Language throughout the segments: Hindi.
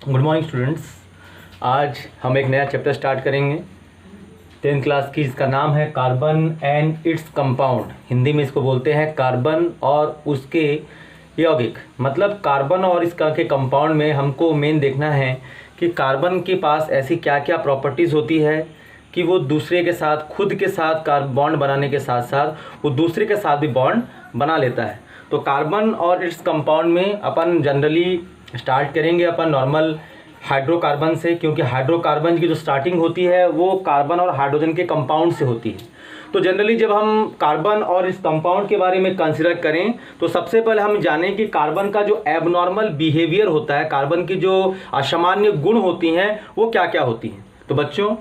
Good morning students. आज हम एक नया चैप्टर स्टार्ट करेंगे 10th क्लास की, जिसका नाम है carbon and its compound. Hindi में इसको बोलते हैं कार्बन और उसके यौगिक। मतलब कार्बन और इसका के कंपाउंड में हमको मेन देखना है कि कार्बन के पास ऐसी क्या क्या प्रॉपर्टीज़ होती है कि वो दूसरे के साथ, खुद के साथ बॉन्ड बनाने के साथ साथ वो दूसरे के साथ भी बॉन्ड बना लेता है। तो कार्बन और इट्स कंपाउंड में अपन जनरली स्टार्ट करेंगे अपन नॉर्मल हाइड्रोकार्बन से, क्योंकि हाइड्रोकार्बन की जो स्टार्टिंग होती है वो कार्बन और हाइड्रोजन के कंपाउंड से होती है। तो जनरली जब हम कार्बन और इस कंपाउंड के बारे में कंसिडर करें तो सबसे पहले हम जानें कि कार्बन का जो एबनॉर्मल बिहेवियर होता है, कार्बन की जो असामान्य गुण होती हैं वो क्या क्या होती हैं। तो बच्चों,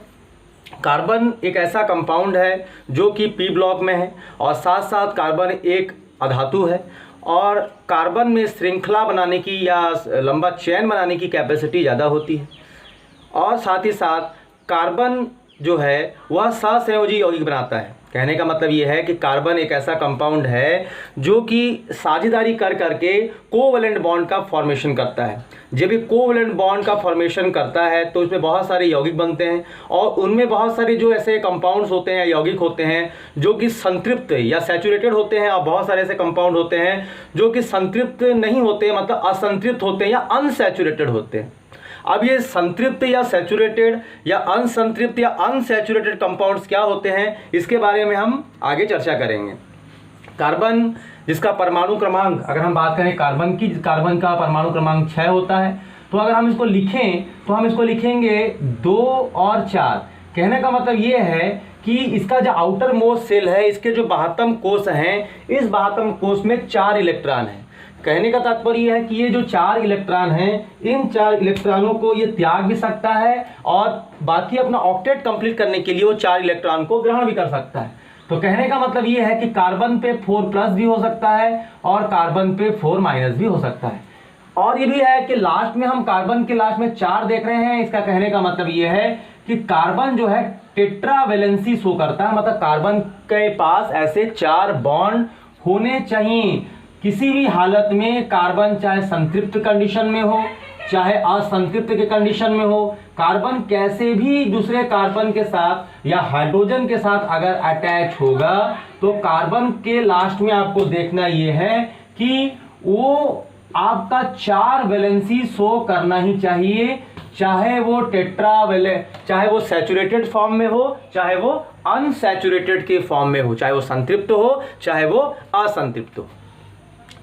कार्बन एक ऐसा कंपाउंड है जो कि पी ब्लॉक में है और साथ साथ कार्बन एक अधातु है और कार्बन में श्रृंखला बनाने की या लंबा चेन बनाने की कैपेसिटी ज़्यादा होती है। और साथ ही साथ कार्बन जो है वह सहसंयोजी यौगिक बनाता है। कहने का मतलब ये है कि कार्बन एक ऐसा कंपाउंड है जो कि साझेदारी कर करके कोवैलेंट बॉन्ड का फॉर्मेशन करता है। जब भी कोवैलेंट बॉन्ड का फॉर्मेशन करता है तो इसमें बहुत सारे यौगिक बनते हैं और उनमें बहुत सारे जो ऐसे कंपाउंड्स होते हैं, यौगिक होते हैं जो कि संतृप्त या सैचुरेटेड होते हैं, और बहुत सारे ऐसे कंपाउंड होते हैं जो कि संतृप्त नहीं होते, मतलब असंतृप्त होते हैं या अनसैचुरेटेड होते हैं। अब ये संतृप्त या सैचुरेटेड या अनसंतृप्त या अनसैचुरेटेड कंपाउंड्स क्या होते हैं, इसके बारे में हम आगे चर्चा करेंगे। कार्बन जिसका परमाणु क्रमांक, अगर हम बात करें कार्बन की, कार्बन का परमाणु क्रमांक 6 होता है। तो अगर हम इसको लिखें तो हम इसको लिखेंगे 2 और 4। कहने का मतलब ये है कि इसका जो आउटर मोस्ट सेल है, इसके जो बाह्यतम कोश हैं, इस बाह्यतम कोश में 4 इलेक्ट्रॉन हैं। कहने का तात्पर्य है कि ये जो 4 इलेक्ट्रॉन हैं, इन 4 इलेक्ट्रॉनों को ये त्याग भी सकता है और बाकी अपना ऑक्टेट कंप्लीट करने के लिए वो 4 इलेक्ट्रॉन को ग्रहण भी कर सकता है। तो कहने का मतलब ये है कि कार्बन पे 4+ भी हो सकता है और कार्बन पे 4- भी हो सकता है। और ये भी है कि लास्ट में हम कार्बन के लास्ट में 4 देख रहे हैं। इसका कहने का मतलब ये है कि कार्बन जो है टेट्रावैलेंसी शो करता है, मतलब कार्बन के पास ऐसे 4 बॉन्ड होने चाहिए। किसी भी हालत में कार्बन चाहे संतृप्त कंडीशन में हो चाहे असंतृप्त के कंडीशन में हो, कार्बन कैसे भी दूसरे कार्बन के साथ या हाइड्रोजन के साथ अगर अटैच होगा तो कार्बन के लास्ट में आपको देखना यह है कि वो आपका 4 वैलेंसी शो करना ही चाहिए, चाहे वो चाहे वो सैचुरेटेड फॉर्म में हो चाहे वो अनसैचुरेटेड के फॉर्म में हो, चाहे वो संतृप्त हो चाहे वो असंतृप्त हो।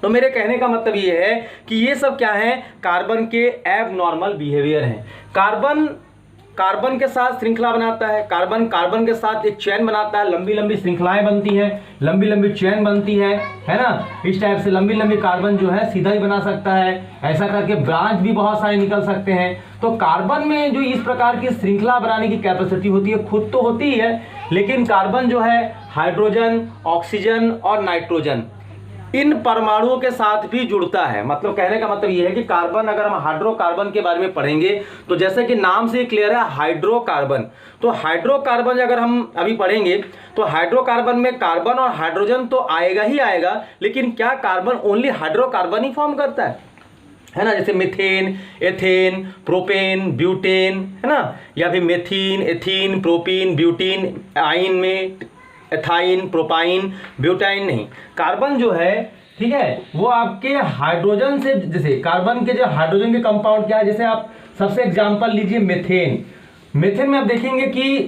तो मेरे कहने का मतलब ये है कि ये सब क्या है, कार्बन के एबनॉर्मल बिहेवियर हैं। कार्बन के साथ श्रृंखला बनाता है, कार्बन के साथ एक चेन बनाता है, लंबी लंबी श्रृंखलाएं बनती हैं, लंबी लंबी चेन बनती है ना। इस टाइप से लंबी लंबी कार्बन जो है सीधा ही बना सकता है, ऐसा करके ब्रांच भी बहुत सारे निकल सकते हैं। तो कार्बन में जो इस प्रकार की श्रृंखला बनाने की कैपेसिटी होती है, खुद तो होती ही है, लेकिन कार्बन जो है हाइड्रोजन, ऑक्सीजन और नाइट्रोजन इन परमाणुओं के साथ भी जुड़ता है। मतलब कहने का मतलब यह है कि कार्बन, अगर हम हाइड्रोकार्बन के बारे में पढ़ेंगे तो जैसे कि नाम से क्लियर है हाइड्रोकार्बन, तो हाइड्रोकार्बन अगर हम अभी पढ़ेंगे तो हाइड्रोकार्बन में कार्बन और हाइड्रोजन तो आएगा ही आएगा, लेकिन क्या कार्बन ओनली हाइड्रोकार्बन ही फॉर्म करता है ना। जैसे मीथेन, एथेन, प्रोपेन, ब्यूटेन, है ना, या फिर मेथीन, एथीन, प्रोपीन, ब्यूटीन, आइन में एथाइन, प्रोपाइन, ब्यूटाइन नहीं। कार्बन जो है, ठीक है, वो आपके हाइड्रोजन से, जैसे कार्बन के जो हाइड्रोजन के कंपाउंड क्या है, जैसे आप सबसे एग्जांपल लीजिए मेथेन। मेथेन में आप देखेंगे कि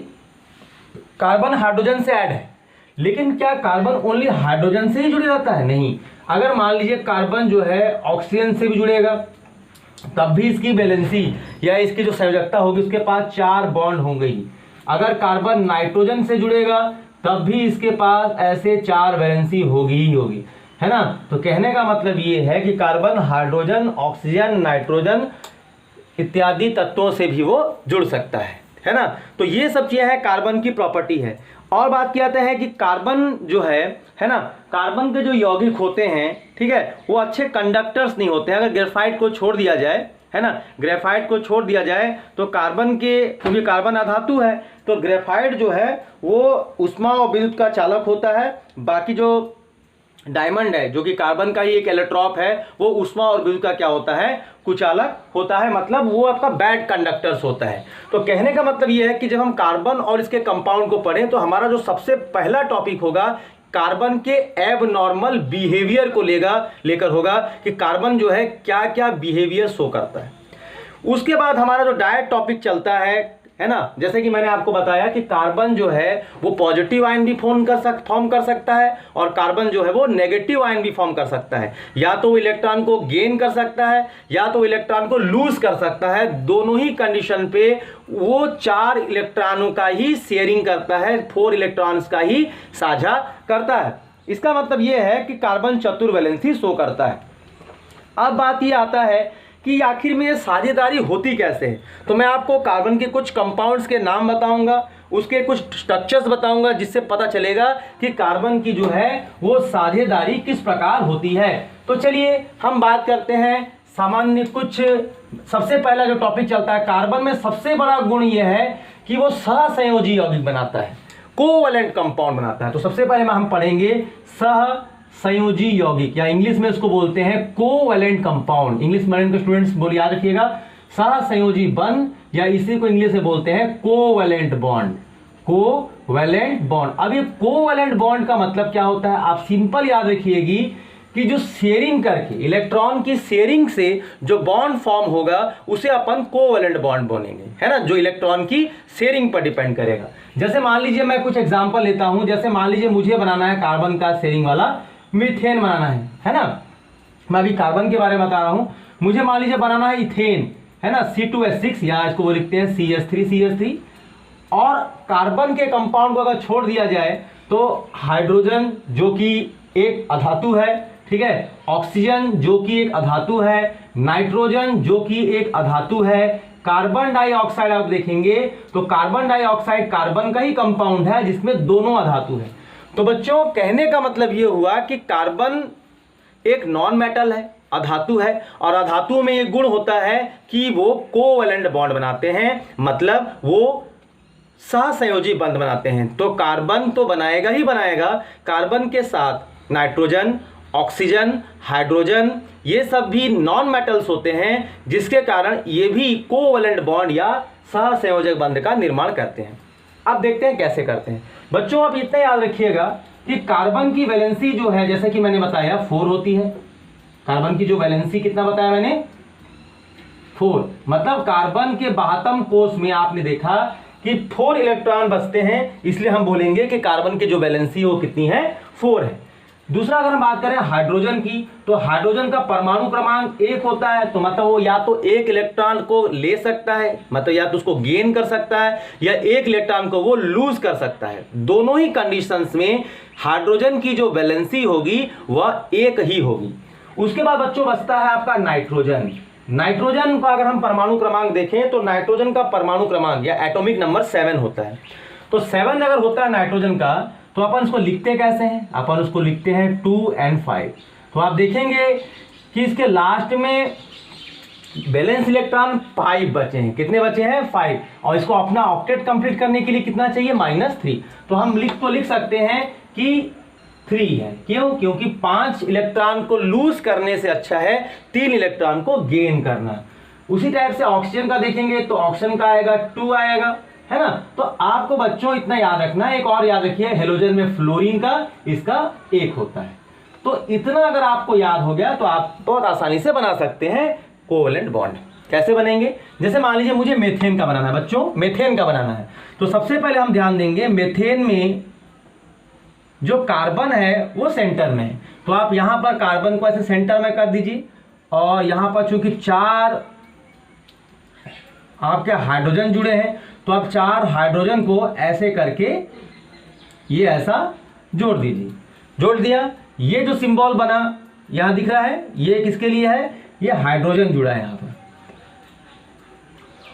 कार्बन हाइड्रोजन से ऐड है, लेकिन क्या कार्बन ओनली हाइड्रोजन से ही जुड़े रहता है? नहीं। अगर मान लीजिए कार्बन जो है ऑक्सीजन से भी जुड़ेगा तब भी इसकी वैलेंसी या इसकी जो संयोजकता होगी उसके पास 4 बॉन्ड होंगे ही। अगर कार्बन नाइट्रोजन से जुड़ेगा तब भी इसके पास ऐसे 4 वैलेंसी होगी ही होगी, है ना। तो कहने का मतलब ये है कि कार्बन हाइड्रोजन, ऑक्सीजन, नाइट्रोजन इत्यादि तत्वों से भी वो जुड़ सकता है ना। तो ये सब चीजें हैं, कार्बन की प्रॉपर्टी है। और बात किया जाता है कि कार्बन जो है ना, कार्बन के जो यौगिक होते हैं, ठीक है, वो अच्छे कंडक्टर्स नहीं होते हैं। अगर ग्रेफाइट को छोड़ दिया जाए, है ना, ग्रेफाइट को छोड़ दिया जाए तो कार्बन के, क्योंकि कार्बन अधातु है तो ग्रेफाइट जो है वो ऊष्मा और विद्युत का चालक होता है। बाकी जो डायमंड है जो कि कार्बन का ही एक एलोट्रॉप है, वो ऊष्मा और विद्युत का क्या होता है, कुचालक होता है, मतलब वो आपका बैड कंडक्टर्स होता है। तो कहने का मतलब ये है कि जब हम कार्बन और इसके कंपाउंड को पढ़ें तो हमारा जो सबसे पहला टॉपिक होगा कार्बन के एबनॉर्मल बिहेवियर को लेकर होगा कि कार्बन जो है क्या क्या बिहेवियर शो करता है। उसके बाद हमारा जो डायरेक्ट टॉपिक चलता है ना, जैसे कि मैंने आपको बताया कि कार्बन जो है वो पॉजिटिव आयन भी फॉर्म कर सकता है और कार्बन जो है वो नेगेटिव आयन भी फॉर्म कर सकता है। या तो वो इलेक्ट्रॉन को गेन कर सकता है या तो इलेक्ट्रॉन को लूज कर सकता है। दोनों ही कंडीशन पे वो 4 इलेक्ट्रॉनों का ही शेयरिंग करता है, 4 इलेक्ट्रॉन्स का ही साझा करता है। इसका मतलब ये है कि कार्बन चतुर्वैलेंसी शो करता है। अब बात ये आता है कि आखिर में ये साझेदारी होती कैसे है। तो मैं आपको कार्बन के कुछ कंपाउंड्स के नाम बताऊंगा, उसके कुछ स्ट्रक्चर्स बताऊंगा, जिससे पता चलेगा कि कार्बन की जो है वो साझेदारी किस प्रकार होती है। तो चलिए हम बात करते हैं सामान्य कुछ। सबसे पहला जो टॉपिक चलता है, कार्बन में सबसे बड़ा गुण ये है कि वो सहसंयोजी यौगिक बनाता है, कोवैलेंट कंपाउंड बनाता है। तो सबसे पहले हम पढ़ेंगे सहसंयोजी यौगिक, या इंग्लिश में उसको बोलते हैं कोवैलेंट कंपाउंड। इंग्लिश मीडियम के स्टूडेंट्स बोल याद रखिएगा, सहसंयोजी बंध, या इसी को इंग्लिश में बोलते हैं कोवैलेंट बॉन्ड। Covalent bond. अब ये कोवैलेंट बॉन्ड का मतलब क्या होता है, आप सिंपल याद रखिएगी कि जो शेयरिंग करके इलेक्ट्रॉन की शेयरिंग से जो बॉन्ड फॉर्म होगा उसे अपन कोवैलेंट बॉन्ड बोलेंगे, है ना, जो इलेक्ट्रॉन की शेयरिंग पर डिपेंड करेगा। जैसे मान लीजिए मैं कुछ एग्जांपल लेता हूं, जैसे मान लीजिए मुझे बनाना है कार्बन का शेयरिंग वाला मीथेन बनाना है ना। मैं अभी कार्बन के बारे में बता रहा हूं। मुझे मान लीजिए बनाना है इथेन, है ना, C2H6, या इसको वो लिखते हैं CH3। और कार्बन के कंपाउंड को अगर छोड़ दिया जाए तो हाइड्रोजन जो कि एक अधातु है, ठीक है, ऑक्सीजन जो कि एक अधातु है, नाइट्रोजन जो कि एक अधातु है, कार्बन डाइऑक्साइड आप देखेंगे तो कार्बन डाइऑक्साइड कार्बन का ही कंपाउंड है जिसमें दोनों अधातु है। तो बच्चों कहने का मतलब ये हुआ कि कार्बन एक नॉन मेटल है, अधातु है, और अधातुओं में ये गुण होता है कि वो कोवैलेंट बॉन्ड बनाते हैं, मतलब वो सहसंयोजी बंध बनाते हैं। तो कार्बन तो बनाएगा ही बनाएगा, कार्बन के साथ नाइट्रोजन, ऑक्सीजन, हाइड्रोजन, ये सब भी नॉन मेटल्स होते हैं, जिसके कारण ये भी कोवैलेंट बॉन्ड या सहसंयोजक बंध का निर्माण करते हैं। अब देखते हैं कैसे करते हैं। बच्चों आप इतना याद रखिएगा कि कार्बन की वैलेंसी जो है, जैसे कि मैंने बताया 4 होती है। कार्बन की जो वैलेंसी कितना बताया मैंने, 4, मतलब कार्बन के 72 कोष में आपने देखा कि 4 इलेक्ट्रॉन बचते हैं, इसलिए हम बोलेंगे कि कार्बन की जो वैलेंसी वो कितनी है, 4 है। दूसरा अगर हम बात करें हाइड्रोजन की, तो हाइड्रोजन का परमाणु क्रमांक 1 होता है, तो मतलब वो या तो एक इलेक्ट्रॉन को ले सकता है, मतलब या तो उसको गेन कर सकता है, या एक इलेक्ट्रॉन को वो लूज कर सकता है। दोनों ही कंडीशंस में हाइड्रोजन की जो वैलेंसी होगी वह 1 ही होगी। उसके बाद बच्चों बचता है आपका नाइट्रोजन। नाइट्रोजन का अगर हम परमाणु क्रमांक देखें तो नाइट्रोजन का परमाणु क्रमांक या एटॉमिक नंबर 7 होता है। तो 7 अगर होता है नाइट्रोजन का, तो अपन उसको लिखते कैसे हैं, अपन उसको लिखते हैं 2 and 5। तो आप देखेंगे कि इसके लास्ट में बैलेंस इलेक्ट्रॉन 5 बचे हैं। कितने बचे हैं, 5, और इसको अपना ऑक्टेट कंप्लीट करने के लिए कितना चाहिए, -3। तो हम लिख सकते हैं कि 3 है। क्यों, क्योंकि 5 इलेक्ट्रॉन को लूज करने से अच्छा है 3 इलेक्ट्रॉन को गेन करना। उसी टाइप से ऑक्सीजन का देखेंगे तो ऑक्सीजन का आएगा 2 आएगा, है ना। तो आपको बच्चों इतना याद रखना है। एक और याद रखिए, हेलोजन में फ्लोरीन का इसका 1 होता है। तो इतना अगर आपको याद हो गया तो आप बहुत आसानी से बना सकते हैं कोवैलेंट बॉन्ड। कैसे बनेंगे, जैसे मान लीजिए मुझे मेथेन का बनाना है बच्चों, मेथेन का बनाना है, तो सबसे पहले हम ध्यान देंगे मेथेन में जो कार्बन है वो सेंटर में है। तो आप यहां पर कार्बन को ऐसे सेंटर में कर दीजिए, और यहां पर चूंकि 4 आपके हाइड्रोजन जुड़े हैं, तो आप 4 हाइड्रोजन को ऐसे करके ये ऐसा जोड़ दीजिए। जोड़ दिया, ये जो सिंबल बना यहां दिख रहा है, ये किसके लिए है, ये हाइड्रोजन जुड़ा है यहां पर,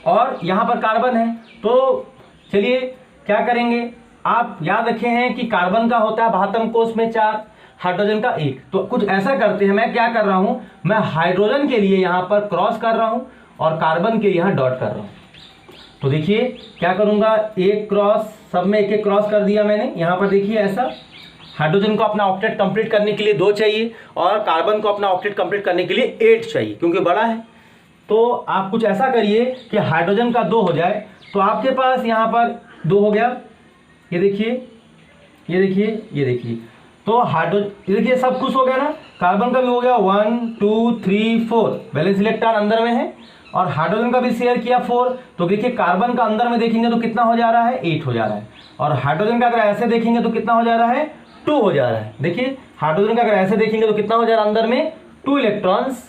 और यहां पर कार्बन है। तो चलिए क्या करेंगे, आप याद रखे हैं कि कार्बन का होता है 72 कोष में 4, हाइड्रोजन का 1। तो कुछ ऐसा करते हैं, मैं क्या कर रहा हूं, मैं हाइड्रोजन के लिए यहां पर क्रॉस कर रहा हूं और कार्बन के लिए यहां डॉट कर रहा हूं। तो देखिए क्या करूंगा, एक क्रॉस, सब में एक एक क्रॉस कर दिया मैंने। यहां पर देखिए ऐसा हाइड्रोजन को अपना ऑक्टेट कंप्लीट करने के लिए 2 चाहिए और कार्बन को अपना ऑक्टेट कंप्लीट करने के लिए 8 चाहिए, क्योंकि बड़ा है। तो आप कुछ ऐसा करिए कि हाइड्रोजन का 2 हो जाए, तो आपके पास यहाँ पर 2 हो गया। ये देखिए, ये देखिए, ये देखिए, तो हाइड्रोजन, ये देखिए सब कुछ हो गया ना। कार्बन का भी हो गया 1 2 3 4, वैलेंस इलेक्ट्रॉन अंदर में है, और हाइड्रोजन का भी शेयर किया 4। तो देखिए कार्बन का अंदर में देखेंगे तो कितना हो जा रहा है, 8 हो जा रहा है, और हाइड्रोजन का अगर ऐसे देखेंगे तो कितना हो जा रहा है, 2 हो जा रहा है। देखिए हाइड्रोजन का अगर ऐसे देखेंगे तो कितना हो जा रहा है, अंदर में 2 इलेक्ट्रॉन्स,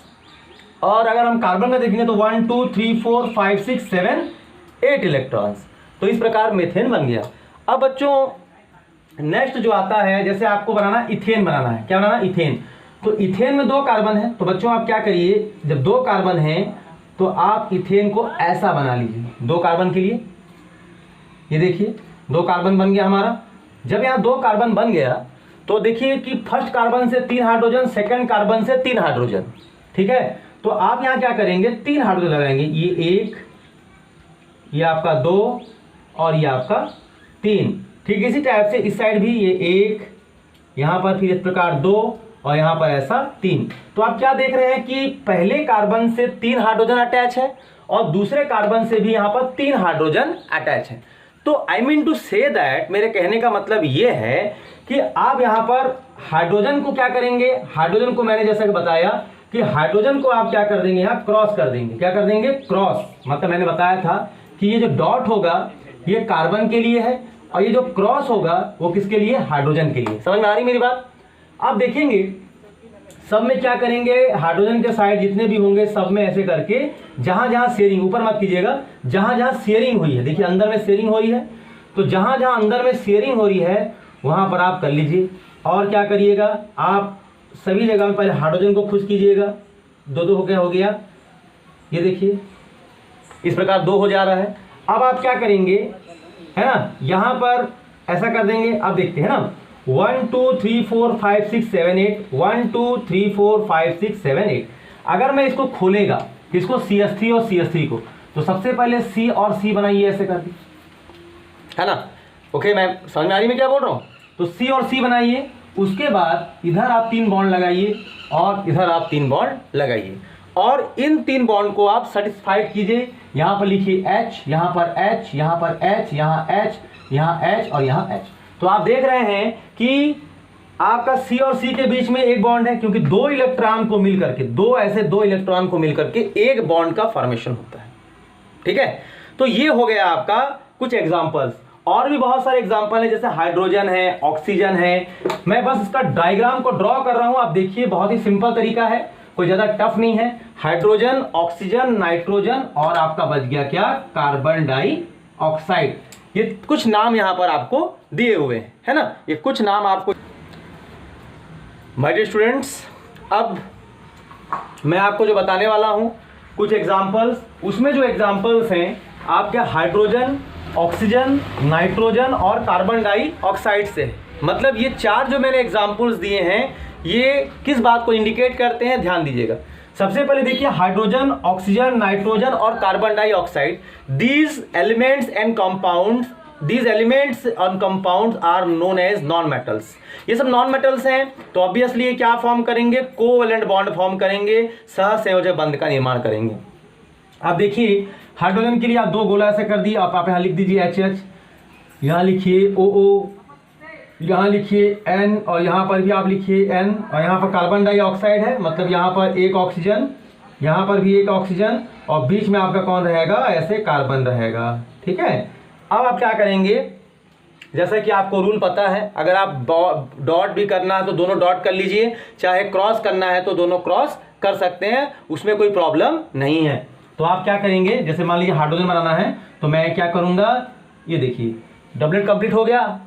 और अगर हम कार्बन का देखेंगे तो 1 2 3 4 5 6 7 8 इलेक्ट्रॉन्स। तो इस प्रकार मीथेन बन गया। अब बच्चों नेक्स्ट जो आता है, जैसे आपको बनाना इथेन बनाना है। क्या बनाना, इथेन। तो इथेन में 2 कार्बन है, तो बच्चों आप क्या करिए, जब 2 कार्बन है तो आप इथेन को ऐसा बना लीजिए 2 कार्बन के लिए। ये देखिए 2 कार्बन बन गया हमारा। जब यहाँ 2 कार्बन बन गया तो देखिए कि फर्स्ट कार्बन से 3 हाइड्रोजन, सेकंड कार्बन से 3 हाइड्रोजन, ठीक है। तो आप यहाँ क्या करेंगे, 3 हाइड्रोजन लगाएंगे, ये 1, ये आपका 2 और ये आपका 3। ठीक इसी टाइप से इस साइड भी ये 1, यहाँ पर फिर इस प्रकार 2 और यहाँ पर ऐसा 3। तो आप क्या देख रहे हैं कि पहले कार्बन से 3 हाइड्रोजन अटैच है और दूसरे कार्बन से भी यहाँ पर 3 हाइड्रोजन अटैच है। तो I mean to say that, मेरे कहने का मतलब ये है कि आप यहाँ पर हाइड्रोजन को क्या करेंगे, हाइड्रोजन को मैंने जैसा कि बताया कि हाइड्रोजन को आप क्या कर देंगे, यहाँ क्रॉस कर देंगे। क्या कर देंगे, क्रॉस। मतलब मैंने बताया था कि ये जो डॉट होगा ये कार्बन के लिए है और ये जो क्रॉस होगा वो किसके लिए, हाइड्रोजन के लिए। समझ में आ रही मेरी बात। आप देखेंगे सब में क्या करेंगे, हाइड्रोजन के साइड जितने भी होंगे सब में ऐसे करके जहां जहां शेयरिंग, ऊपर मत कीजिएगा, जहां जहां शेयरिंग हुई है, देखिए अंदर में शेयरिंग हो रही है, तो जहां जहां अंदर में शेयरिंग हो रही है वहां पर आप कर लीजिए। और क्या करिएगा, आप सभी जगह में पहले हाइड्रोजन को खुश कीजिएगा। 2 हो गया, ये देखिए इस प्रकार 2 हो जा रहा है। अब आप क्या करेंगे, है ना, यहां पर ऐसा कर देंगे। अब देखते हैं ना, 1 2 3 4 5 6 7 8, 1 2 3 4 5 6 7 8। अगर मैं इसको खोलेगा, इसको CH3 और CH3 को, तो सबसे पहले C और C बनाइए ऐसे करके, है ना। ओके, मैं समझ में आ रही मैं क्या बोल रहा हूँ। तो C और C बनाइए, उसके बाद इधर आप 3 बॉन्ड लगाइए और इधर आप 3 बॉन्ड लगाइए, और इन 3 बॉन्ड को आप सेटिस्फाइड कीजिए। यहाँ पर लिखिए H, यहाँ पर H, यहाँ पर H, यहाँ H, यहाँ H और यहाँ H। तो आप देख रहे हैं कि आपका C और C के बीच में एक बॉन्ड है, क्योंकि 2 इलेक्ट्रॉन को मिल करके, 2 इलेक्ट्रॉन को मिल करके एक बॉन्ड का फॉर्मेशन होता है। ठीक है, तो ये हो गया आपका कुछ एग्जांपल्स। और भी बहुत सारे एग्जांपल है, जैसे हाइड्रोजन है, ऑक्सीजन है। मैं बस इसका डायग्राम को ड्रॉ कर रहा हूं, आप देखिए बहुत ही सिंपल तरीका है, कोई ज्यादा टफ नहीं है। हाइड्रोजन, ऑक्सीजन, नाइट्रोजन और आपका बच गया क्या, कार्बन डाइऑक्साइड। ये कुछ नाम यहां पर आपको दिए हुए हैं, है ना, ये कुछ नाम आपको। माय डियर स्टूडेंट्स, अब मैं आपको जो बताने वाला हूं कुछ एग्जांपल्स, उसमें जो एग्जांपल्स हैं आपके हाइड्रोजन, ऑक्सीजन, नाइट्रोजन और कार्बन डाइऑक्साइड से। मतलब ये 4 जो मैंने एग्जांपल्स दिए हैं ये किस बात को इंडिकेट करते हैं, ध्यान दीजिएगा। सबसे पहले देखिए हाइड्रोजन, ऑक्सीजन, नाइट्रोजन और carbon dioxide, these elements and compounds, these elements and compounds are known as non metals. ये सब नॉन मेटल्स हैं, तो ऑब्वियसली ये क्या फॉर्म करेंगे, कोवैलेंट बॉन्ड फॉर्म करेंगे, सहसंयोजक बंध का निर्माण करेंगे। अब देखिए हाइड्रोजन के लिए आप 2 गोला ऐसे कर दिए, आप यहाँ लिख दीजिए HH, यहाँ लिखिए OO, यहाँ लिखिए N और यहाँ पर भी आप लिखिए N, और यहाँ पर कार्बन डाइऑक्साइड है, मतलब यहाँ पर एक ऑक्सीजन, यहाँ पर भी एक ऑक्सीजन और बीच में आपका कौन रहेगा, ऐसे कार्बन रहेगा। ठीक है, अब आप क्या करेंगे, जैसा कि आपको रूल पता है, अगर आप डॉट भी करना है तो दोनों डॉट कर लीजिए, चाहे क्रॉस करना है तो दोनों क्रॉस कर सकते हैं, उसमें कोई प्रॉब्लम नहीं है। तो आप क्या करेंगे, जैसे मान लीजिए हाइड्रोजन बनाना है तो मैं क्या करूंगा, ये देखिए डबलेट कंप्लीट हो गया।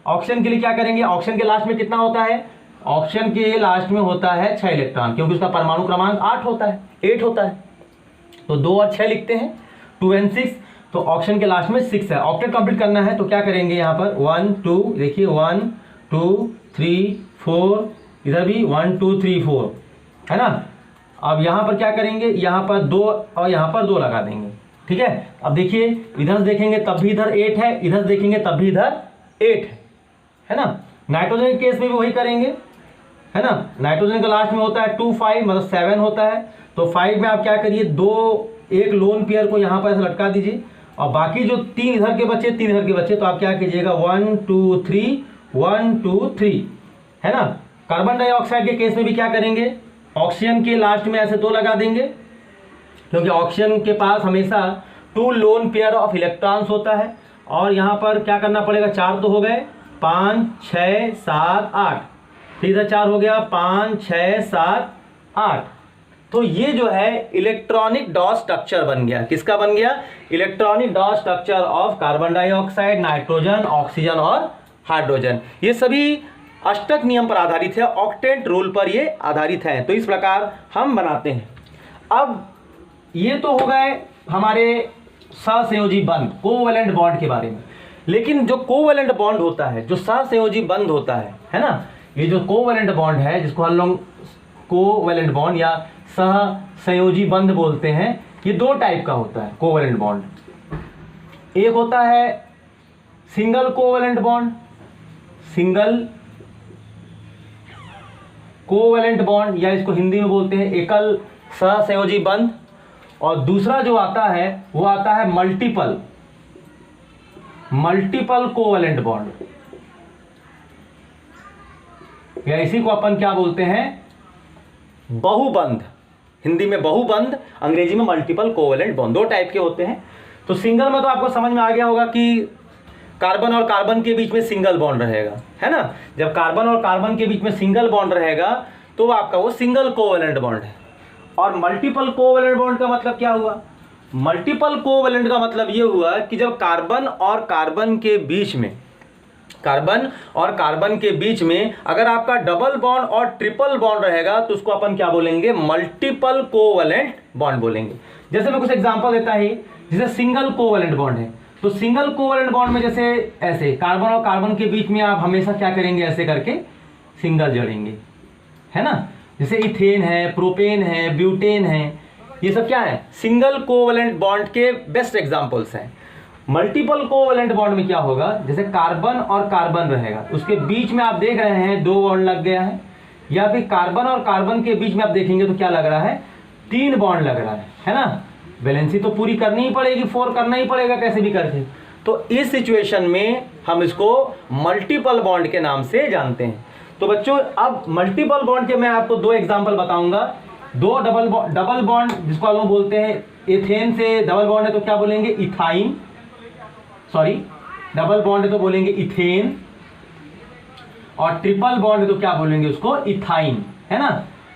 ऑक्सीजन के लिए क्या करेंगे, ऑक्सीजन के लास्ट में कितना होता है, ऑक्सीजन के लास्ट में होता है 6 इलेक्ट्रॉन, क्योंकि उसका परमाणु क्रमांक 8 होता है, 8 होता है, तो 2 और 6 लिखते हैं, 2 and 6, तो ऑक्सीजन के लास्ट में 6 है। ऑक्टेट कंप्लीट करना है तो क्या करेंगे, यहाँ पर 1 2, देखिए 1 2 3 4, इधर भी 1 2 3 4, है ना। अब यहाँ पर क्या करेंगे, यहाँ पर 2 और यहाँ पर 2 लगा देंगे। ठीक है, अब देखिए इधर देखेंगे तब भी इधर 8 है, इधर देखेंगे तब भी इधर 8 है ना। नाइट्रोजन के केस में भी वही करेंगे, है ना। नाइट्रोजन का लास्ट में होता है 2 5 मतलब 7 होता है। तो 5 में आप क्या करिए, एक लोन पेयर को यहाँ पर ऐसे लटका दीजिए और बाकी जो 3 इधर के बच्चे 3 इधर के बच्चे, तो आप क्या कीजिएगा 1 2 3 1 2 3, है ना। कार्बन डाइऑक्साइड के केस में भी क्या करेंगे, ऑक्सीजन के लास्ट में ऐसे 2 लगा देंगे, क्योंकि ऑक्सीजन के पास हमेशा 2 लोन पेयर ऑफ इलेक्ट्रॉन्स होता है। और यहाँ पर क्या करना पड़ेगा, 4 तो हो गए, 5 6 7 8, फिर इधर 4 हो गया, 5 6 7 8। तो ये जो है इलेक्ट्रॉनिक डॉट स्ट्रक्चर बन गया। किसका बन गया, electronic dot structure of carbon dioxide, nitrogen, oxygen और हाइड्रोजन। ये सभी अष्टक नियम पर आधारित है, ऑक्टेंट रूल पर ये आधारित है। तो इस प्रकार हम बनाते हैं। अब ये तो हो गए हमारे सहसंयोजी बंध, कोवैलेंट बॉन्ड के बारे में। लेकिन जो कोवैलेंट बॉन्ड होता है, जो सहसंयोजी बंध होता है ना, ये जो कोवैलेंट बॉन्ड है जिसको हम लोग कोवैलेंट बॉन्ड या सहसंयोजी बंध बोलते हैं, ये 2 टाइप का होता है कोवैलेंट बॉन्ड। एक होता है single covalent bond, single covalent bond, या इसको हिंदी में बोलते हैं एकल सहसंयोजी बंध। और दूसरा जो आता है वो आता है मल्टीपल कोवैलेंट बॉन्ड, या इसी को अपन क्या बोलते हैं, बहुबंध। हिंदी में बहुबंध, अंग्रेजी में मल्टीपल कोवैलेंट बॉन्ड। 2 टाइप के होते हैं। तो सिंगल में तो आपको समझ में आ गया होगा कि कार्बन और कार्बन के बीच में सिंगल बॉन्ड रहेगा, है ना। जब कार्बन और कार्बन के बीच में सिंगल बॉन्ड रहेगा तो आपका वो सिंगल कोवैलेंट बॉन्ड है। और मल्टीपल कोवैलेंट बॉन्ड का मतलब क्या हुआ, मल्टीपल कोवैलेंट का मतलब ये हुआ कि जब कार्बन और कार्बन के बीच में अगर आपका डबल बॉन्ड और ट्रिपल बॉन्ड रहेगा तो उसको अपन क्या बोलेंगे, मल्टीपल कोवैलेंट बॉन्ड बोलेंगे। जैसे मैं कुछ एग्जांपल देता ही, जैसे सिंगल कोवैलेंट बॉन्ड है, तो सिंगल कोवैलेंट बॉन्ड में जैसे ऐसे कार्बन और कार्बन के बीच में आप हमेशा क्या करेंगे, ऐसे करके सिंगल जोड़ेंगे, है ना। जैसे इथेन है, प्रोपेन है, ब्यूटेन है, ये सब क्या है, सिंगल कोवैलेंट बॉन्ड के बेस्ट एग्जांपल्स हैं। मल्टीपल कोवैलेंट बॉन्ड में क्या होगा, जैसे कार्बन और कार्बन रहेगा, उसके बीच में आप देख रहे हैं 2 बॉन्ड लग गया है, या फिर कार्बन और कार्बन के बीच में आप देखेंगे तो क्या लग रहा है, 3 बॉन्ड लग रहा है ना। वैलेंसी तो पूरी करनी ही पड़ेगी, 4 करना ही पड़ेगा कैसे भी करके। तो इस सिचुएशन में हम इसको मल्टीपल बॉन्ड के नाम से जानते हैं। तो बच्चों अब मल्टीपल बॉन्ड के मैं आपको 2 एग्जांपल बताऊंगा। 2 डबल बॉन्ड जिसको हम लोग बोलते हैं, एथेन से डबल बॉन्ड है तो क्या बोलेंगे, इथाइन, सॉरी डबल बॉन्ड है तो बोलेंगे इथेन, और ट्रिपल बॉन्ड है तो क्या बोलेंगे उसको, इथाइन, है ना।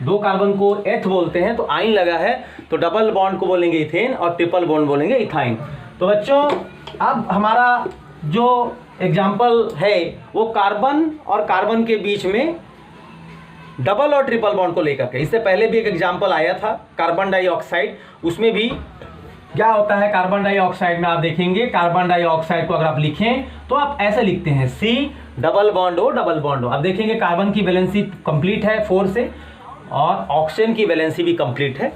2 कार्बन को एथ बोलते हैं तो आइन लगा है, तो डबल बॉन्ड को बोलेंगे इथेन और ट्रिपल बॉन्ड बोलेंगे इथाइन। तो बच्चों अब हमारा जो एग्जाम्पल है वो कार्बन और कार्बन के बीच में डबल और ट्रिपल बॉन्ड को लेकर के, इससे पहले भी एक एग्जाम्पल आया था कार्बन डाइऑक्साइड, उसमें भी क्या होता है, कार्बन डाइऑक्साइड में आप देखेंगे, कार्बन डाइऑक्साइड को अगर आप लिखें तो आप ऐसे लिखते हैं C double bond O double bond O। आप देखेंगे कार्बन की वैलेंसी कंप्लीट है 4 से और ऑक्सीजन की वैलेंसी भी कंप्लीट है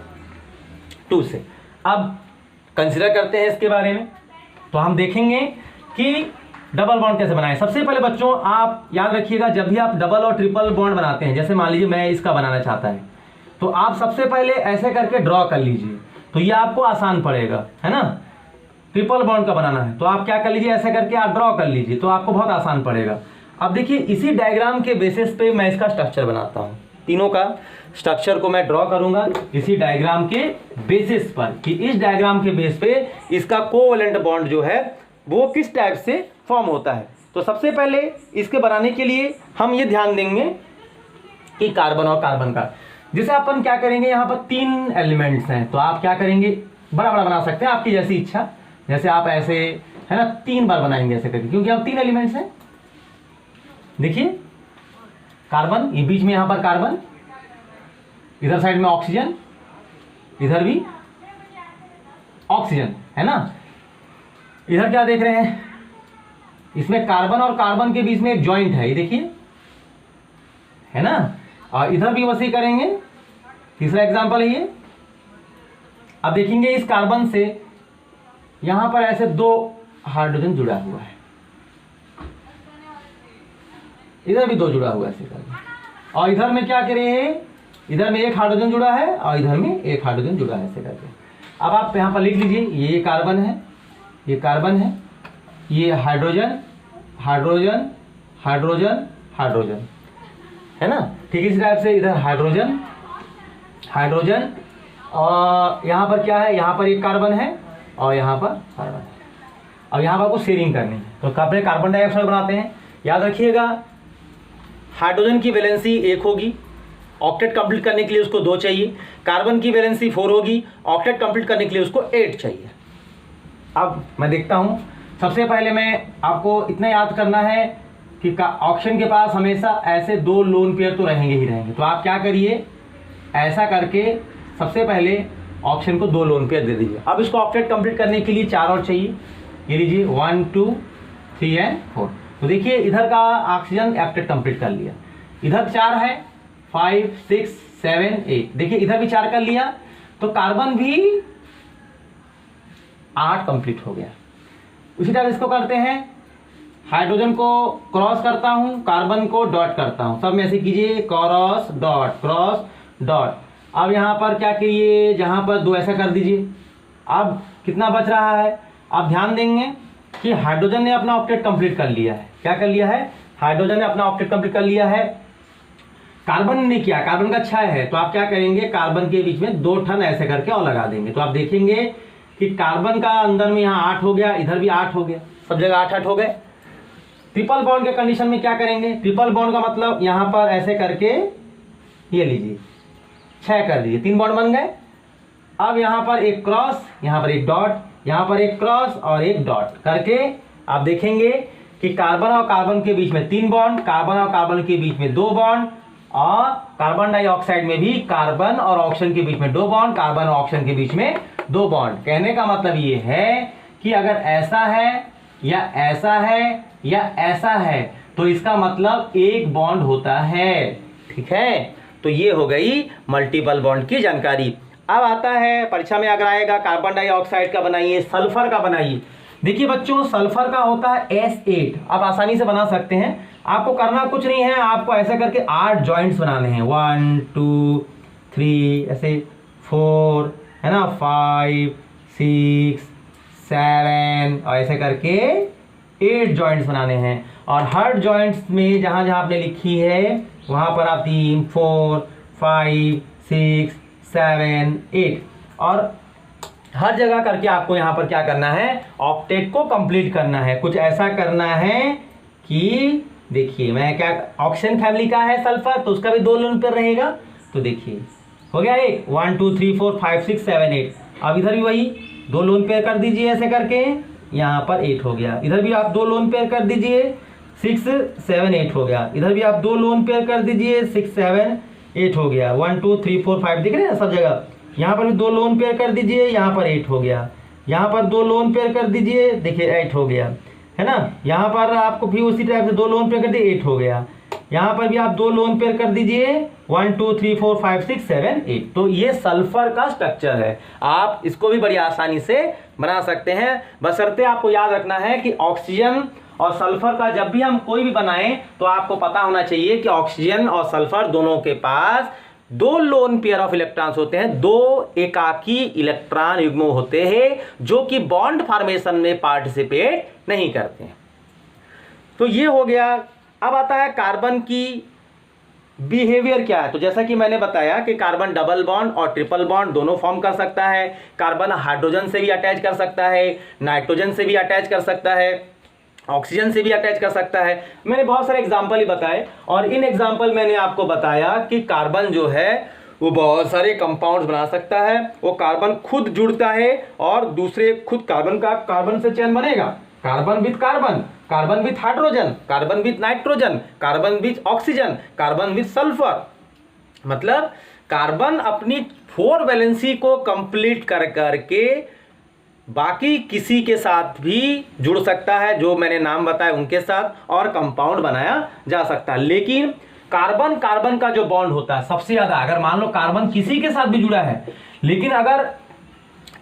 2 से। अब कंसिडर करते हैं इसके बारे में, तो हम देखेंगे कि डबल बॉन्ड कैसे बनाएं। सबसे पहले बच्चों आप याद रखिएगा, जब भी आप डबल और ट्रिपल बॉन्ड बनाते हैं, जैसे मान लीजिए मैं इसका बनाना चाहता है, तो आप सबसे पहले ऐसे करके ड्रॉ कर लीजिए, तो ये आपको आसान पड़ेगा, है ना। ट्रिपल बॉन्ड का बनाना है तो आप क्या कर लीजिए, ऐसे करके आप ड्रॉ कर लीजिए, तो आपको बहुत आसान पड़ेगा। अब देखिए इसी डायग्राम के बेसिस पे मैं इसका स्ट्रक्चर बनाता हूँ, तीनों का स्ट्रक्चर को मैं ड्रॉ करूंगा इसी डायग्राम के बेसिस पर, कि इस डायग्राम के बेस पे इसका कोवैलेंट बॉन्ड जो है वो किस टाइप से फॉर्म होता है। तो सबसे पहले इसके बनाने के लिए हम ये ध्यान देंगे कि कार्बन और कार्बन का, जैसे अपन क्या करेंगे, यहाँ पर 3 एलिमेंट्स हैं, तो आप क्या करेंगे, बड़ा बड़ा बना सकते हैं आपकी जैसी इच्छा, जैसे आप ऐसे, है ना, 3 बार बनाएंगे ऐसे करके, क्योंकि अब 3 एलिमेंट्स हैं। देखिए कार्बन, ये बीच में यहाँ पर कार्बन, इधर साइड में ऑक्सीजन, इधर भी ऑक्सीजन, है ना। इधर क्या देख रहे हैं, इसमें कार्बन और कार्बन के बीच में एक जॉइंट है, ये देखिए, है ना। और इधर भी वैसे ही करेंगे, तीसरा एग्जांपल है ये। अब देखेंगे इस कार्बन से यहां पर ऐसे 2 हाइड्रोजन जुड़ा हुआ है, इधर भी 2 जुड़ा हुआ है ऐसे करके, और इधर में क्या करें, इधर में एक हाइड्रोजन जुड़ा है और इधर में एक हाइड्रोजन जुड़ा है ऐसे करके। अब आप यहाँ पर लिख लीजिए, ये कार्बन है, ये कार्बन है, ये हाइड्रोजन हाइड्रोजन हाइड्रोजन हाइड्रोजन, है ना। ठीक इसी टाइप से इधर हाइड्रोजन हाइड्रोजन, और यहाँ पर क्या है, यहाँ पर एक कार्बन है और यहाँ पर कार्बन है। अब यहाँ पर आपको शेयरिंग करनी है, तो अपने कार्बन डाइऑक्साइड बनाते हैं। याद रखिएगा, हाइड्रोजन की वैलेंसी 1 होगी, ऑक्टेट कंप्लीट करने के लिए उसको 2 चाहिए। कार्बन की वैलेंसी 4 होगी, ऑक्टेट कंप्लीट करने के लिए उसको 8 चाहिए। अब मैं देखता हूँ, सबसे पहले मैं आपको इतना याद करना है कि ऑक्सीजन के पास हमेशा ऐसे 2 लोन पेयर तो रहेंगे ही रहेंगे। तो आप क्या करिए, ऐसा करके सबसे पहले ऑक्सीजन को 2 लोन पेयर दे दीजिए। अब इसको ऑक्टेट कंप्लीट करने के लिए 4 और चाहिए, ये लीजिए 1 2 3 एंड 4। तो देखिए इधर का ऑक्सीजन ऑक्टेट कंप्लीट कर लिया, इधर 4 है, 5 6 7 8, देखिए इधर भी 4 कर लिया, तो कार्बन भी 8 कंप्लीट हो गया। उसी तरह इसको करते हैं, हाइड्रोजन को क्रॉस करता हूं, कार्बन को डॉट करता हूं, सब में ऐसे कीजिए, क्रॉस डॉट। अब यहाँ पर क्या करिए, जहाँ पर 2 ऐसा कर दीजिए। अब कितना बच रहा है, आप ध्यान देंगे कि हाइड्रोजन ने अपना ऑक्टेट कंप्लीट कर लिया है। क्या कर लिया है, हाइड्रोजन ने अपना ऑक्टेट कंप्लीट कर लिया है, कार्बन ने किया, कार्बन का 6 है। तो आप क्या करेंगे, कार्बन के बीच में 2 ठन ऐसे करके और लगा देंगे। तो आप देखेंगे कि कार्बन का अंदर में यहाँ 8 हो गया, इधर भी 8 हो गया, सब जगह 8 हो गए। ट्रिपल बॉन्ड के कंडीशन में क्या करेंगे, ट्रिपल बॉन्ड का मतलब यहाँ पर ऐसे करके ये लीजिए 6 कर दीजिए, 3 बॉन्ड बन गए। अब यहाँ पर एक क्रॉस, यहाँ पर एक डॉट, यहाँ पर एक क्रॉस और एक डॉट करके आप देखेंगे कि कार्बन और कार्बन के बीच में 3 बॉन्ड, कार्बन और कार्बन के बीच में 2 बॉन्ड, और कार्बन डाइऑक्साइड में भी कार्बन और ऑक्सीजन के बीच में 2 बॉन्ड, कार्बन और ऑक्सीजन के बीच में 2 बॉन्ड। कहने का मतलब ये है कि अगर ऐसा है या ऐसा है या ऐसा है तो इसका मतलब एक बॉन्ड होता है, ठीक है। तो ये हो गई मल्टीपल बॉन्ड की जानकारी। अब आता है, परीक्षा में अगर आएगा, कार्बन डाइऑक्साइड का बनाइए, सल्फर का बनाइए। देखिए बच्चों, सल्फर का होता है S8, आप आसानी से बना सकते हैं। आपको करना कुछ नहीं है, आपको ऐसे करके 8 जॉइंट्स बनाने हैं, 1 2 3 ऐसे 4, है ना, 5 6 7 और ऐसे करके 8 जॉइंट्स बनाने हैं। और हर जॉइंट्स में जहां जहां आपने लिखी है वहां पर आप 3 4 5 6 7 8 और हर जगह करके आपको यहाँ पर क्या करना है, ऑक्टेट को कंप्लीट करना है। कुछ ऐसा करना है कि देखिए, मैं क्या, ऑक्सीजन फैमिली का है सल्फर, तो उसका भी 2 लोन पेयर रहेगा। तो देखिए हो गया एक, 1 2 3 4 5 6 7 8। अब इधर भी वही 2 लोन पेयर कर दीजिए ऐसे करके, यहाँ पर 8 हो गया। इधर भी आप 2 लोन पेयर कर दीजिए, 6 7 8 हो गया। इधर भी आप 2 लोन पेयर कर दीजिए, 6 7 8 हो गया। 1 2 3 4 5 दिख रहे हैं सब जगह। यहाँ पर भी 2 लोन पेयर कर दीजिए, यहाँ पर 8 हो गया। यहाँ पर 2 लोन पेयर कर दीजिए, देखिए 8 हो गया, है ना। यहाँ पर आपको भी उसी टाइप से 2 लोन पेयर कर दिए, 8 हो गया। यहाँ पर भी आप 2 लोन पेयर कर दीजिए, 1 2 3 4 5 6 7 8। तो ये सल्फर का स्ट्रक्चर है। आप इसको भी बड़ी आसानी से बना सकते हैं, बशर्ते आपको याद रखना है कि ऑक्सीजन और सल्फर का जब भी हम कोई भी बनाएं तो आपको पता होना चाहिए कि ऑक्सीजन और सल्फर दोनों के पास 2 लोन पेयर ऑफ इलेक्ट्रॉन्स होते हैं, 2 एकाकी इलेक्ट्रॉन युग्म होते हैं जो कि बॉन्ड फॉर्मेशन में पार्टिसिपेट नहीं करते हैं। तो ये हो गया। अब आता है कार्बन की बिहेवियर क्या है। तो जैसा कि मैंने बताया कि कार्बन डबल बॉन्ड और ट्रिपल बॉन्ड दोनों फॉर्म कर सकता है। कार्बन हाइड्रोजन से भी अटैच कर सकता है, नाइट्रोजन से भी अटैच कर सकता है, ऑक्सीजन से भी अटैच कर सकता है। मैंने बहुत सारे एग्जाम्पल ही बताए और इन एग्जाम्पल मैंने आपको बताया कि कार्बन जो है वो बहुत सारे कंपाउंड्स बना सकता है। वो कार्बन खुद जुड़ता है और दूसरे खुद कार्बन से चैन बनेगा, carbon with carbon, carbon with hydrogen, carbon with nitrogen, carbon with oxygen, carbon with sulphur. मतलब कार्बन अपनी 4 वैलेंसी को कंप्लीट कर करके बाकी किसी के साथ भी जुड़ सकता है, जो मैंने नाम बताया उनके साथ, और कंपाउंड बनाया जा सकता है। लेकिन कार्बन कार्बन का जो बॉन्ड होता है सबसे ज्यादा, अगर मान लो कार्बन किसी के साथ भी जुड़ा है, लेकिन अगर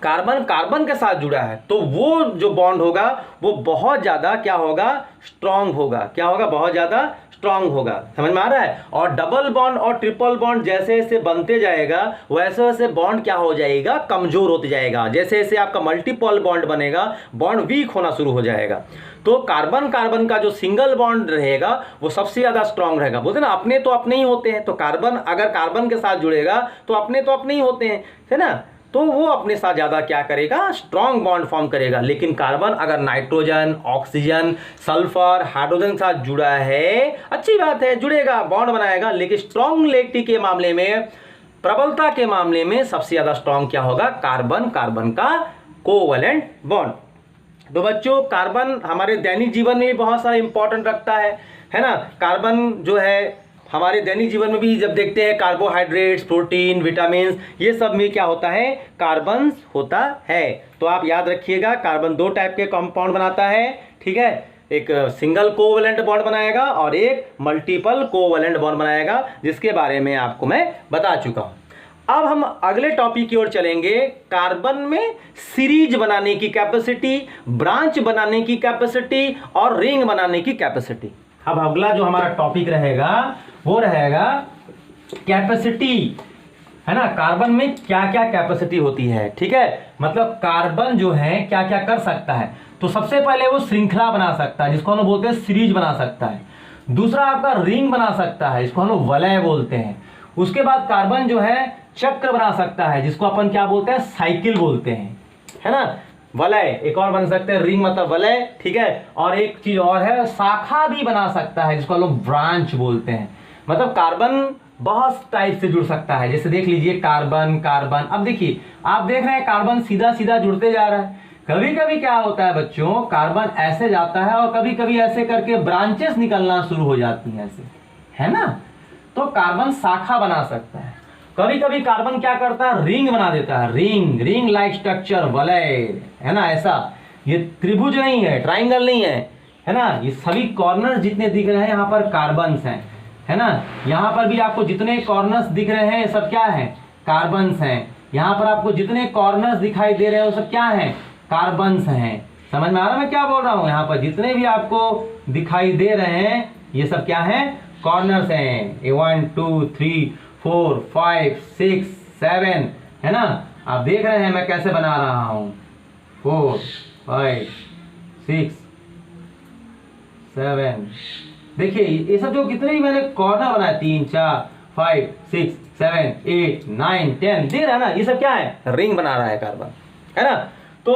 कार्बन कार्बन के साथ जुड़ा है तो वो जो बॉन्ड होगा वो बहुत ज्यादा क्या होगा, स्ट्रांग होगा। क्या होगा, बहुत ज्यादा स्ट्रांग होगा। समझ में आ रहा है? और डबल बॉन्ड और ट्रिपल बॉन्ड जैसे जैसे बनते जाएगा वैसे वैसे बॉन्ड क्या हो जाएगा, कमजोर होते जाएगा। जैसे जैसे आपका मल्टीपल बॉन्ड बनेगा बॉन्ड वीक होना शुरू हो जाएगा। तो कार्बन कार्बन का जो सिंगल बॉन्ड रहेगा वो सबसे ज्यादा स्ट्रांग रहेगा। बोलते ना अपने तो अपने ही होते हैं, तो कार्बन अगर कार्बन के साथ जुड़ेगा तो अपने तो अपने ही होते हैं, है ना, तो वो अपने साथ ज्यादा क्या करेगा, स्ट्रांग बॉन्ड फॉर्म करेगा। लेकिन कार्बन अगर नाइट्रोजन, ऑक्सीजन, सल्फर, हाइड्रोजन के साथ जुड़ा है, अच्छी बात है, जुड़ेगा, बॉन्ड बनाएगा, लेकिन स्ट्रांगलेटी के मामले में, प्रबलता के मामले में सबसे ज्यादा स्ट्रांग क्या होगा, कार्बन कार्बन का कोवैलेंट बॉन्ड। तो बच्चों कार्बन हमारे दैनिक जीवन में भी बहुत सारा इंपॉर्टेंट रखता है ना। कार्बन जो है हमारे दैनिक जीवन में भी जब देखते हैं कार्बोहाइड्रेट्स, प्रोटीन, विटामिन, ये सब में क्या होता है, कार्बन होता है। तो आप याद रखिएगा कार्बन दो टाइप के कंपाउंड बनाता है, ठीक है, एक सिंगल कोवैलेंट बॉन्ड बनाएगा और एक मल्टीपल कोवैलेंट बॉन्ड बनाएगा, जिसके बारे में आपको मैं बता चुका हूं। अब हम अगले टॉपिक की ओर चलेंगे। कार्बन में सीरीज बनाने की कैपेसिटी, ब्रांच बनाने की कैपेसिटी और रिंग बनाने की कैपेसिटी। अब अगला जो हमारा टॉपिक रहेगा वो रहेगा कैपेसिटी, है ना। कार्बन में क्या क्या कैपेसिटी होती है, ठीक है, मतलब कार्बन जो है क्या क्या कर सकता है। तो सबसे पहले वो श्रृंखला बना सकता है, जिसको हम बोलते हैं सीरीज बना सकता है। दूसरा आपका रिंग बना सकता है, जिसको हम लोग वलय बोलते हैं। उसके बाद कार्बन जो है चक्र बना सकता है, जिसको अपन क्या बोलते हैं, साइकिल बोलते हैं, है ना। वलय एक और बन सकते हैं, रिंग मतलब वलय, ठीक है। और एक चीज और है, शाखा भी बना सकता है, जिसको हम लोग ब्रांच बोलते हैं। मतलब कार्बन बहुत टाइप से जुड़ सकता है। जैसे देख लीजिए कार्बन कार्बन, अब देखिए आप देख रहे हैं कार्बन सीधा सीधा जुड़ते जा रहा है। कभी कभी क्या होता है बच्चों, कार्बन ऐसे जाता है और कभी कभी ऐसे करके ब्रांचेस निकलना शुरू हो जाती हैं ऐसे, है ना। तो कार्बन शाखा बना सकता है। कभी कभी कार्बन क्या करता है, रिंग बना देता है, रिंग, रिंग लाइक स्ट्रक्चर, वलय, है ना। ऐसा ये त्रिभुज नहीं है, ट्राइंगल नहीं है ना। ये सभी कॉर्नर जितने दिख रहे हैं यहाँ पर कार्बन्स हैं, है ना। यहाँ पर भी आपको जितने कॉर्नर्स दिख रहे हैं सब क्या है, कार्बन्स हैं। यहाँ पर आपको जितने कॉर्नर्स दिखाई दे रहे हैं वो सब क्या हैं, कार्बन्स हैं। समझ में आ रहा है मैं क्या बोल रहा हूँ। यहाँ पर जितने भी आपको दिखाई दे रहे हैं ये सब क्या हैं, कॉर्नर्स हैं। 1 2 3 4 5 6 7, है ना। आप देख रहे हैं मैं कैसे बना रहा हूं, 4 5 6 7। देखिए ये सब जो कितने भी मैंने कॉर्नर बनाए, 3 4 5 6 7 8 9 10, देख रहा है ना, ये सब क्या है, रिंग बना रहा है कार्बन, है ना। तो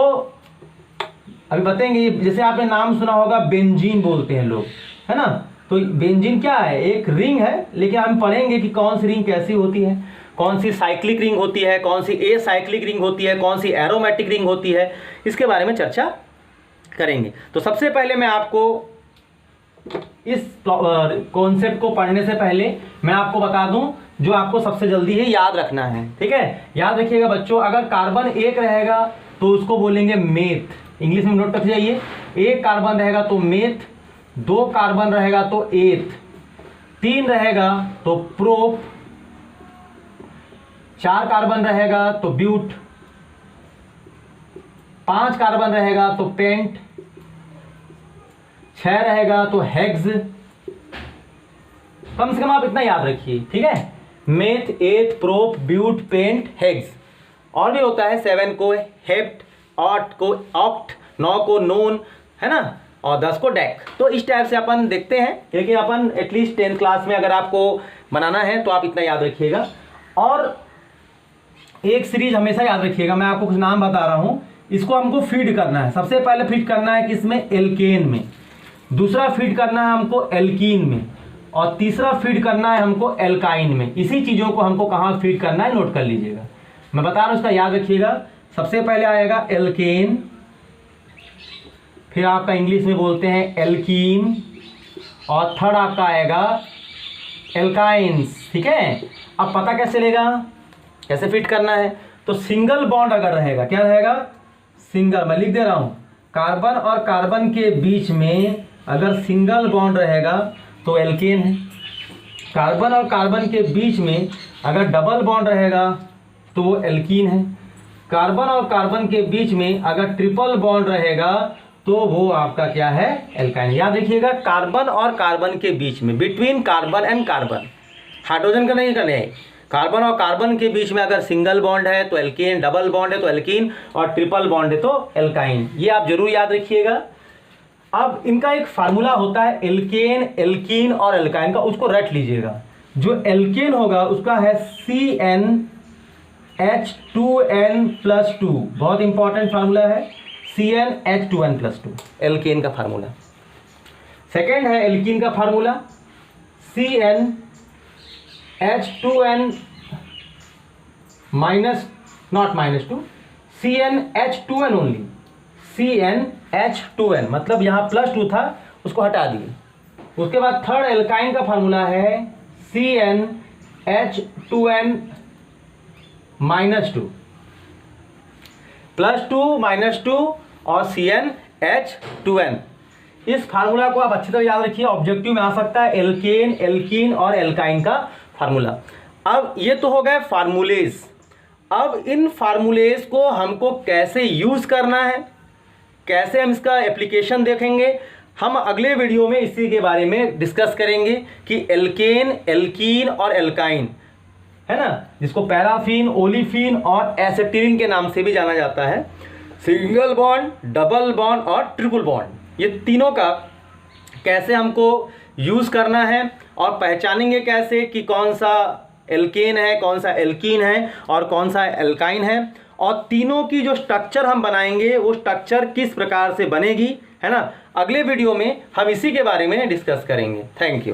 अभी बताएंगे, जैसे आपने नाम सुना होगा बेंजीन बोलते हैं लोग, है ना। तो बेंजीन क्या है, एक रिंग है, लेकिन हम पढ़ेंगे कि कौन सी रिंग कैसी होती है, कौन सी साइक्लिक रिंग होती है, कौन सी ए साइक्लिक रिंग होती है, कौन सी एरोमेटिक रिंग होती है, इसके बारे में चर्चा करेंगे। तो सबसे पहले मैं आपको इस कॉन्सेप्ट को पढ़ने से पहले मैं आपको बता दूं जो आपको सबसे जल्दी है याद रखना है, ठीक है। याद रखिएगा बच्चों, अगर कार्बन एक रहेगा तो उसको बोलेंगे मेथ, इंग्लिश में नोट करके जाइए। एक कार्बन रहेगा तो मेथ, 2 कार्बन रहेगा तो एथ, 3 रहेगा तो प्रोप, 4 कार्बन रहेगा तो ब्यूट, 5 कार्बन रहेगा तो पेंट, 6 रहेगा तो हेक्स। कम से कम आप इतना याद रखिए, ठीक है। मेथ, एथ, प्रोप, ब्यूट, पेंट, हेक्स। और भी होता है 7 को हेप्ट, 8 को ऑक्ट, 9 को नोन, है ना, और 10 को डेक। तो इस टाइप से अपन देखते हैं, लेकिन अपन एटलीस्ट 10th क्लास में अगर आपको बनाना है तो आप इतना याद रखिएगा। और एक सीरीज हमेशा याद रखिएगा, मैं आपको कुछ नाम बता रहा हूं, इसको हमको फीड करना है। सबसे पहले फीड करना है किसमें, एल्केन में। दूसरा फीड करना है हमको एल्कीन में, और तीसरा फीड करना है हमको एल्काइन में। इसी चीजों को हमको कहाँ फीड करना है, नोट कर लीजिएगा, मैं बता रहा हूं, उसका याद रखिएगा। सबसे पहले आएगा एल्केन, फिर आपका इंग्लिश में बोलते हैं एल्कीन, और थर्ड आपका आएगा एल्काइंस, ठीक है। अब पता कैसे चलेगा, कैसे फिट करना है, तो सिंगल बॉन्ड अगर रहेगा, क्या रहेगा, सिंगल, मैं लिख दे रहा हूं, कार्बन और कार्बन के बीच में अगर सिंगल बॉन्ड रहेगा तो एल्केन है। कार्बन और कार्बन के बीच में अगर डबल बॉन्ड रहेगा तो वो एल्कीन है। कार्बन और कार्बन के बीच में अगर ट्रिपल बॉन्ड रहेगा तो वो आपका क्या है, एल्काइन। याद रखिएगा, कार्बन और कार्बन के बीच में, between carbon and carbon, hydrogen का नहीं करना है, कार्बन और कार्बन के बीच में अगर सिंगल बॉन्ड है तो एल्केन, डबल बॉन्ड है तो एल्कीन, और ट्रिपल बॉन्ड है तो एल्काइन। ये आप जरूर याद रखिएगा। अब इनका एक फार्मूला होता है एल्केन, एल्कीन और एल्काइन का, उसको रट लीजिएगा। जो एल्केन होगा उसका है CnH2n+2, बहुत इंपॉर्टेंट फार्मूला है, CnH2n+2 एल्केन का फार्मूला। सेकेंड है एल्कीन का formula CnH2n -2 CnH2n only, CnH2n, मतलब यहाँ +2 था उसको हटा दिए। उसके बाद थर्ड एल्काइन का फार्मूला है CnH2n -2, +2 -2 और CnH2n। इस फार्मूला को आप अच्छी तरह याद रखिए, ऑब्जेक्टिव में आ सकता है, एल्केन, एल्कीन और एल्काइन का फार्मूला। अब ये तो हो गए फार्मूलेज। अब इन फार्मूलेज को हमको कैसे यूज करना है, कैसे हम इसका एप्लीकेशन देखेंगे, हम अगले वीडियो में इसी के बारे में डिस्कस करेंगे कि एल्केन, एल्कीन और एल्काइन है ना, जिसको पैराफिन, ओलिफिन और एसिटिलीन के नाम से भी जाना जाता है, सिंगल बॉन्ड, डबल बॉन्ड और ट्रिपल बॉन्ड, ये तीनों का कैसे हमको यूज करना है और पहचानेंगे कैसे कि कौन सा एल्केन है, कौन सा एल्कीन है और कौन सा एल्काइन है, और तीनों की जो स्ट्रक्चर हम बनाएंगे वो स्ट्रक्चर किस प्रकार से बनेगी, है ना। अगले वीडियो में हम इसी के बारे में डिस्कस करेंगे। Thank you.